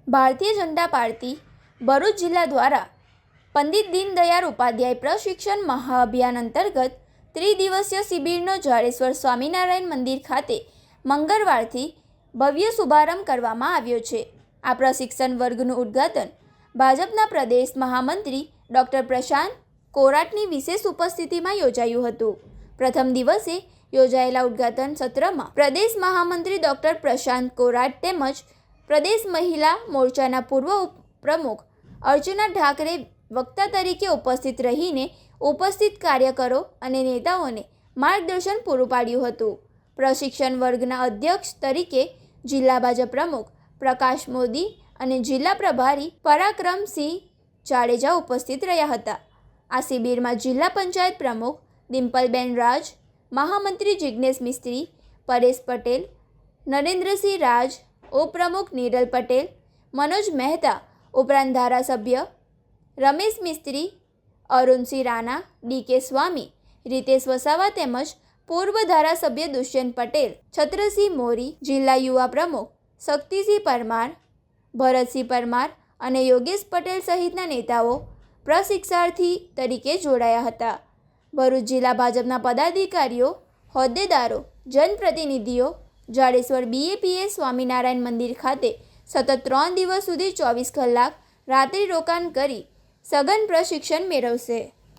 Bharatiya Janata party Bharuch જિલ્લા દ્વારા પંડિત દીનદયાળ ઉપાધ્યાય પ્રશિક્ષણ મહાઅભિયાન અંતર્ગત ત્રિદિવસીય શિબિરનો જાડેશ્વર સ્વામિનારાયણ મંદિર ખાતે મંગળવારથી ભવ્ય શુભારંભ કરવામાં આવ્યો છે। આ પ્રશિક્ષણ વર્ગનું ઉદ્ઘાટન ભાજપના પ્રદેશ મહામંત્રી ડૉક્ટર પ્રશાંત કોરાટની વિશેષ ઉપસ્થિતિમાં યોજાયું હતું। પ્રથમ દિવસે યોજાયેલા ઉદ્ઘાટન સત્રમાં પ્રદેશ મહામંત્રી ડૉક્ટર પ્રશાંત કોરાટ તેમજ પ્રદેશ મહિલા મોરચાના પૂર્વ પ્રમુખ અર્ચના ઠાકરે વક્તા તરીકે ઉપસ્થિત રહીને ઉપસ્થિત કાર્યકરો અને નેતાઓને માર્ગદર્શન પૂરું પાડ્યું હતું। પ્રશિક્ષણ વર્ગના અધ્યક્ષ તરીકે જિલ્લા ભાજપ પ્રમુખ પ્રકાશ મોદી અને જિલ્લા પ્રભારી પરાક્રમસિંહ જાડેજા ઉપસ્થિત રહ્યા હતા। આ શિબિરમાં જિલ્લા પંચાયત પ્રમુખ ડિમ્પલબેન રાજ, મહામંત્રી જિજ્ઞેશ મિસ્ત્રી, પરેશ પટેલ, નરેન્દ્રસિંહ રાજ, ઉપપ્રમુખ નિરલ પટેલ, મનોજ મહેતા ઉપરાંત ધારાસભ્ય રમેશ મિસ્ત્રી, અરુણસિંહ રાણા, ડી.કે. સ્વામી, રીતેશ વસાવા તેમજ પૂર્વ ધારાસભ્ય દુષ્યંત પટેલ, છત્રસિંહ મોરી, જિલ્લા યુવા પ્રમુખ શક્તિસિંહ પરમાર, ભરતસિંહ પરમાર અને યોગેશ પટેલ સહિતના નેતાઓ પ્રશિક્ષાર્થી તરીકે જોડાયા હતા। ભરૂચ જિલ્લા ભાજપના પદાધિકારીઓ, હોદ્દેદારો, જનપ્રતિનિધિઓ જાડેશ્વર BAPS સ્વામિનારાયણ મંદિર ખાતે સતત 3 દિવસ સુધી 24 કલાક રાત્રિ રોકાણ કરી સઘન પ્રશિક્ષણ મેળવશે।